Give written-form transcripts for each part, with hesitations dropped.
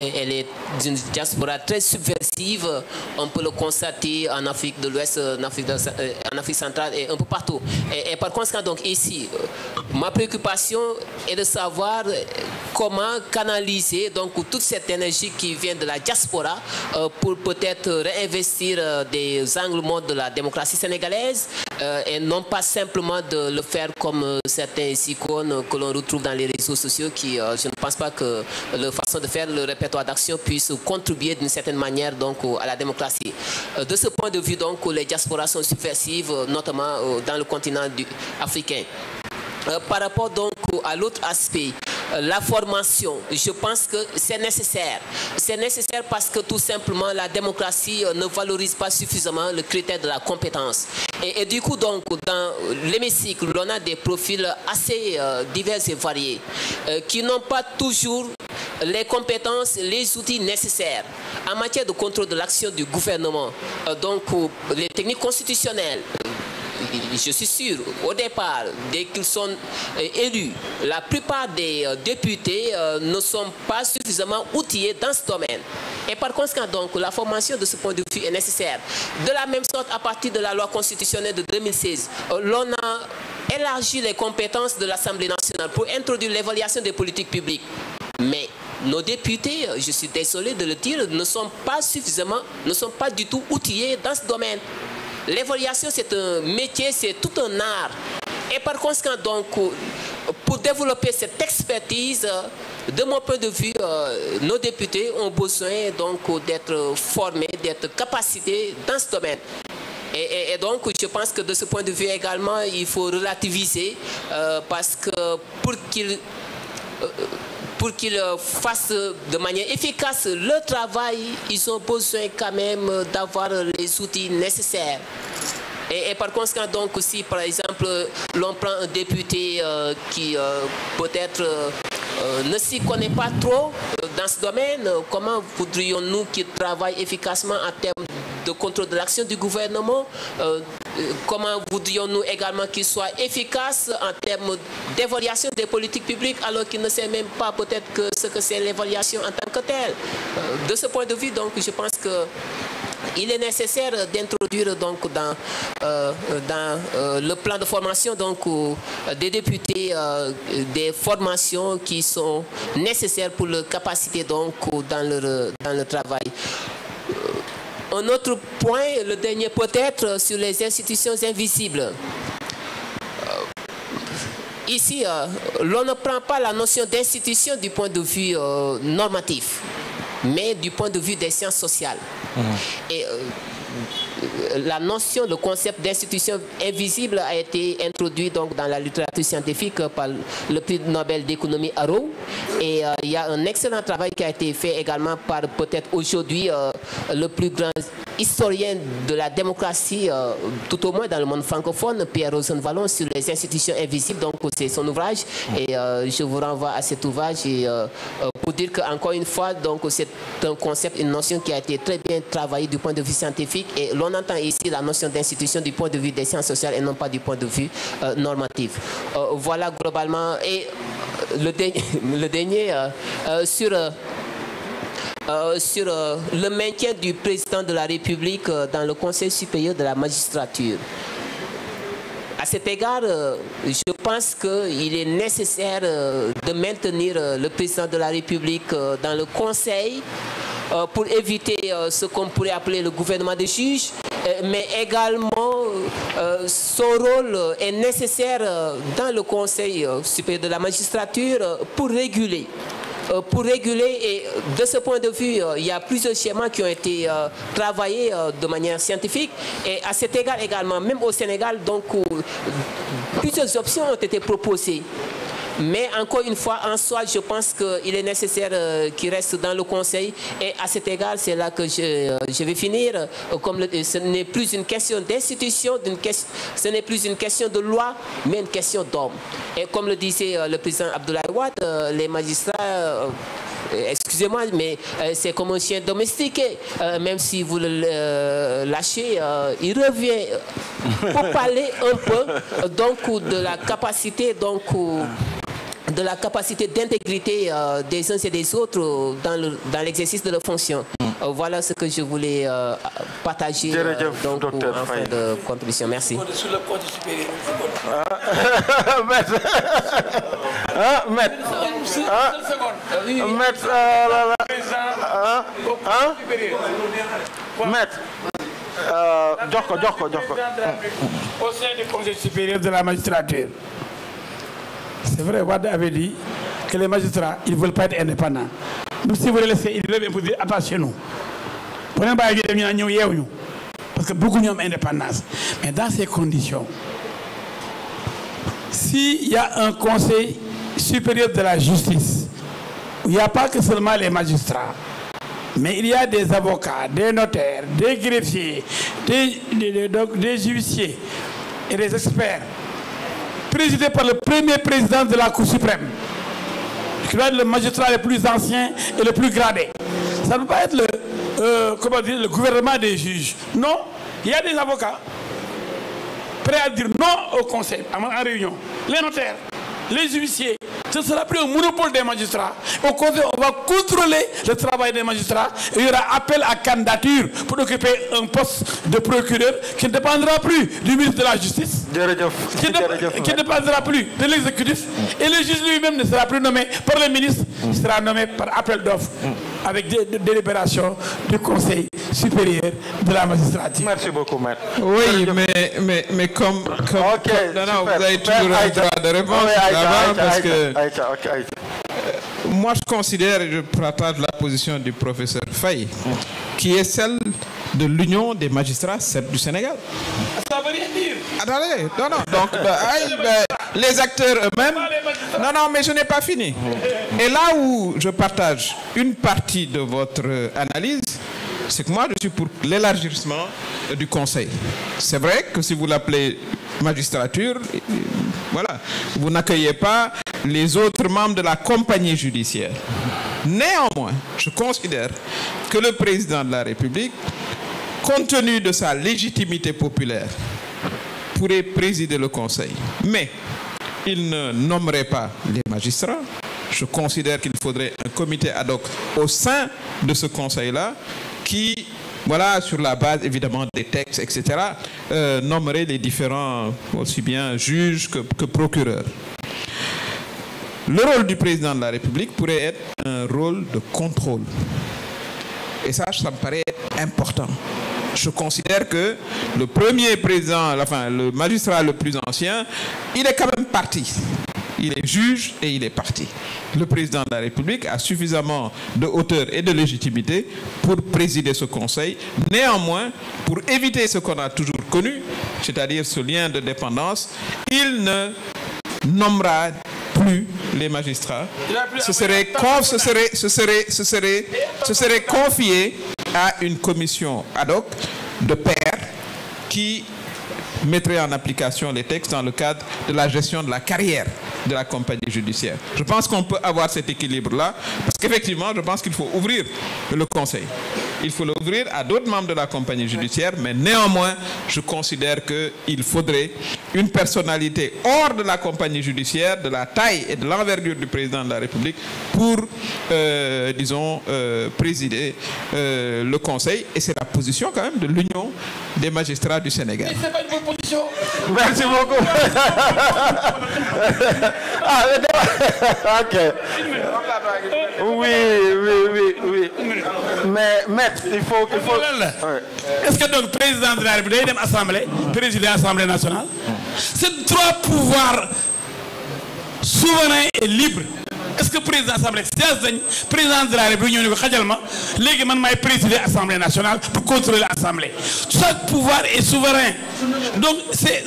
elle est d'une diaspora très subversive. On peut le constater en Afrique de l'Ouest, en Afrique centrale et un peu partout. Et par conséquent, donc ici, ma préoccupation est de savoir comment canaliser donc toute cette énergie qui vient de la diaspora pour peut-être réinvestir des angles morts de la démocratie sénégalaise et non pas simplement de le faire comme certains icônes que l'on retrouve dans les réseaux sociaux qui, je ne pense pas que leur façon de faire le répertoire d'action puisse contribuer d'une certaine manière donc à la démocratie. De ce point de vue, donc, les diasporas sont subversives, notamment dans le continent africain. Par rapport donc à l'autre aspect, la formation, je pense que c'est nécessaire. C'est nécessaire parce que tout simplement la démocratie ne valorise pas suffisamment le critère de la compétence. Et du coup donc dans l'hémicycle, on a des profils assez divers et variés qui n'ont pas toujours les compétences, les outils nécessaires en matière de contrôle de l'action du gouvernement. Donc les techniques constitutionnelles. Je suis sûr, au départ, dès qu'ils sont élus, la plupart des députés ne sont pas suffisamment outillés dans ce domaine. Et par conséquent, donc, la formation de ce point de vue est nécessaire. De la même sorte, à partir de la loi constitutionnelle de 2016, l'on a élargi les compétences de l'Assemblée nationale pour introduire l'évaluation des politiques publiques. Mais nos députés, je suis désolé de le dire, ne sont pas suffisamment, ne sont pas du tout outillés dans ce domaine. L'évaluation, c'est un métier, c'est tout un art. Et par conséquent, donc, pour développer cette expertise, de mon point de vue, nos députés ont besoin donc d'être formés, d'être capacités dans ce domaine. Et donc, je pense que de ce point de vue également, il faut relativiser parce que pour qu'ils fassent de manière efficace leur travail, ils ont besoin quand même d'avoir les outils nécessaires. Et par conséquent, donc, si par exemple, l'on prend un député qui peut-être ne s'y connaît pas trop dans ce domaine, comment voudrions-nous qu'il travaille efficacement en termes de contrôle de l'action du gouvernement? Comment voudrions-nous également qu'il soit efficace en termes d'évaluation des politiques publiques alors qu'il ne sait même pas peut-être que ce que c'est l'évaluation en tant que telle? De ce point de vue, donc, je pense que il est nécessaire d'introduire donc dans le plan de formation donc des députés des formations qui sont nécessaires pour leur capacité donc dans le travail. Un autre point, le dernier peut-être, sur les institutions invisibles. Ici, l'on ne prend pas la notion d'institution du point de vue normatif, mais du point de vue des sciences sociales. Et la notion, le concept d'institution invisible a été introduit donc dans la littérature scientifique par le prix Nobel d'économie Arrow. Et il y a un excellent travail qui a été fait également par peut-être aujourd'hui le plus grand historien de la démocratie, tout au moins dans le monde francophone, Pierre Rosenvallon, sur les institutions invisibles. Donc c'est son ouvrage et je vous renvoie à cet ouvrage et, pour dire qu'encore une fois, donc c'est un concept, une notion qui a été très bien travaillée du point de vue scientifique et l'on entend ici la notion d'institution du point de vue des sciences sociales et non pas du point de vue normatif. Voilà globalement. Et le dernier sur le maintien du président de la République dans le Conseil supérieur de la magistrature. À cet égard, je pense qu'il est nécessaire de maintenir le président de la République dans le Conseil pour éviter ce qu'on pourrait appeler le gouvernement des juges, mais également son rôle est nécessaire dans le Conseil supérieur de la magistrature pour réguler. Et de ce point de vue, il y a plusieurs schémas qui ont été travaillés de manière scientifique et à cet égard également, même au Sénégal, donc plusieurs options ont été proposées. Mais encore une fois, en soi, je pense qu'il est nécessaire qu'il reste dans le Conseil. Et à cet égard, c'est là que je vais finir. Comme ce n'est plus une question d'institution, ce n'est plus une question de loi, mais une question d'homme. Et comme le disait le président Abdoulaye Wade, les magistrats... excusez-moi, mais c'est comme un chien domestiqué. Même si vous le lâchez, il revient pour parler un peu donc, de la capacité donc, de la capacité d'intégrité des uns et des autres dans l'exercice de leurs fonctions. Voilà ce que je voulais partager donc, en fin de contribution. Merci. Sur le compte supérieur. Au sein du Conseil supérieur de la magistrature. C'est vrai, Wade avait dit que les magistrats, ils ne veulent pas être indépendants. Nous, si vous les laissez, ils veulent vous dire attachez-nous. Parce que beaucoup n'ont indépendance. Mais dans ces conditions, s'il y a un Conseil supérieur de la justice, où il n'y a pas que seulement les magistrats, mais il y a des avocats, des notaires, des greffiers, des huissiers et des experts, présidé par le premier président de la Cour suprême, qui doit être le magistrat le plus ancien et le plus gradé. Ça ne peut pas être le gouvernement des juges. Non, il y a des avocats prêts à dire non au conseil en réunion. Les notaires, les huissiers, ce ne sera plus un monopole des magistrats. Au conseil, on va contrôler le travail des magistrats et il y aura appel à candidature pour occuper un poste de procureur qui ne dépendra plus du ministre de la Justice, qui ne dépendra plus de l'exécutif, et le juge lui-même ne sera plus nommé par le ministre, il sera nommé par appel d'offres avec des délibérations du Conseil supérieur de la magistrature. Merci beaucoup, maître. Oui, mais comme non, vous avez toujours un droit de réponse parce que moi je considère et je partage la position du professeur Faye, qui est celle de l'Union des magistrats du Sénégal. Ça veut rien dire. Attendez, non. Donc, les acteurs eux-mêmes... Non, mais je n'ai pas fini. Et là où je partage une partie de votre analyse, c'est que moi, je suis pour l'élargissement du Conseil. C'est vrai que si vous l'appelez magistrature, voilà, vous n'accueillez pas les autres membres de la compagnie judiciaire. Néanmoins, je considère que le président de la République, compte tenu de sa légitimité populaire, pourrait présider le Conseil. Mais il ne nommerait pas les magistrats. Je considère qu'il faudrait un comité ad hoc au sein de ce Conseil-là qui, voilà, sur la base évidemment des textes, etc., nommerait les différents, aussi bien juges que procureurs. Le rôle du président de la République pourrait être un rôle de contrôle. Et ça me paraît important. Je considère que le premier président, enfin le magistrat le plus ancien, il est quand même parti. Il est juge et il est parti. Le président de la République a suffisamment de hauteur et de légitimité pour présider ce conseil. Néanmoins, pour éviter ce qu'on a toujours connu, c'est-à-dire ce lien de dépendance, il ne nommera plus les magistrats. Ce serait confié à une commission ad hoc de pairs qui mettrait en application les textes dans le cadre de la gestion de la carrière de la compagnie judiciaire. Je pense qu'on peut avoir cet équilibre-là, parce qu'effectivement, je pense qu'il faut ouvrir le conseil. Il faut l'ouvrir à d'autres membres de la compagnie judiciaire, mais néanmoins, je considère qu'il faudrait une personnalité hors de la compagnie judiciaire, de la taille et de l'envergure du président de la République, pour, disons, présider le conseil. Et c'est la position quand même de l'Union des magistrats du Sénégal. C'est pas une bonne position. Merci beaucoup. Ok. Oui. Mais maître, il faut... Est-ce que donc le président de la République est assemblée, président de l'Assemblée nationale, c'est trois pouvoirs souverains et libres. Est-ce que le président de l'Assemblée, président de la République, il président de l'Assemblée nationale pour contrôler l'Assemblée. Chaque pouvoir est souverain. Donc, c'est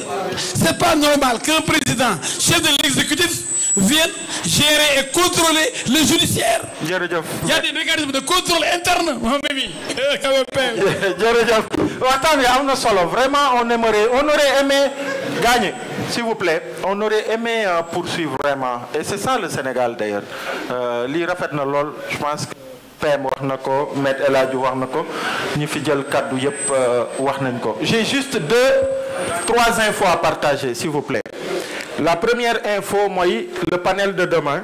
pas normal qu'un président, chef de l'exécutif, vienne gérer et contrôler le judiciaire. Il y a des mécanismes de contrôle interne, mon ami. Vraiment, on aurait aimé gagner. S'il vous plaît, on aurait aimé poursuivre vraiment. Et c'est ça le Sénégal d'ailleurs. Je pense que PM wax nako, Maître El Hadji wax nako, ñi fi jël kaddu yépp wax nañ ko. J'ai juste 2-3 infos à partager, s'il vous plaît. La première info, moi, le panel de demain.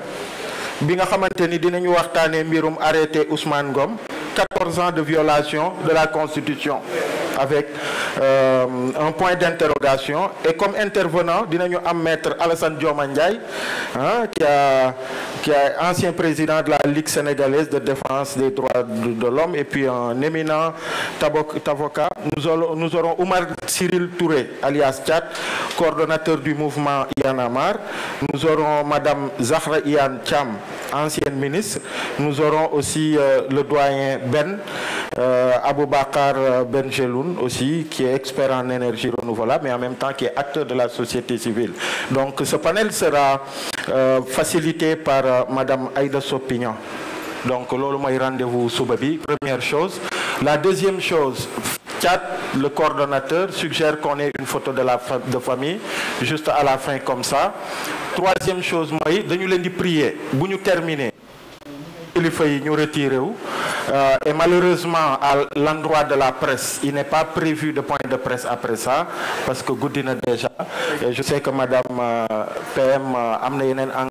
Bi nga xamanteni dinañu waxtané mbirum arrêté Ousmane Ngom, 14 ans de violation de la Constitution, avec un point d'interrogation. Et comme intervenant, dinañu am maître Alassane Dioma Ndiaye, qui est ancien président de la Ligue sénégalaise de défense des droits de l'homme, et puis un éminent avocat. Nous aurons Oumar Cyril Touré, alias Tchad, coordonnateur du mouvement Y'en a marre. Nous aurons Madame Zahra Iyane Thiam, ancienne ministre. Nous aurons aussi le doyen Ben Aboubakar Benjeloun aussi, qui est expert en énergie renouvelable, mais en même temps qui est acteur de la société civile. Donc ce panel sera facilité par Madame Aïda Sopignan. Donc lolo moy rendez-vous soubabi, première chose. La deuxième chose, Tchad, le coordonnateur, suggère qu'on ait une photo de famille juste à la fin comme ça. Troisième chose, moi, nous allons prier. Pour nous terminer, il faut nous retirer. Et malheureusement, à l'endroit de la presse, il n'est pas prévu de point de presse après ça, parce que Goudina déjà. Et je sais que Madame PM a amené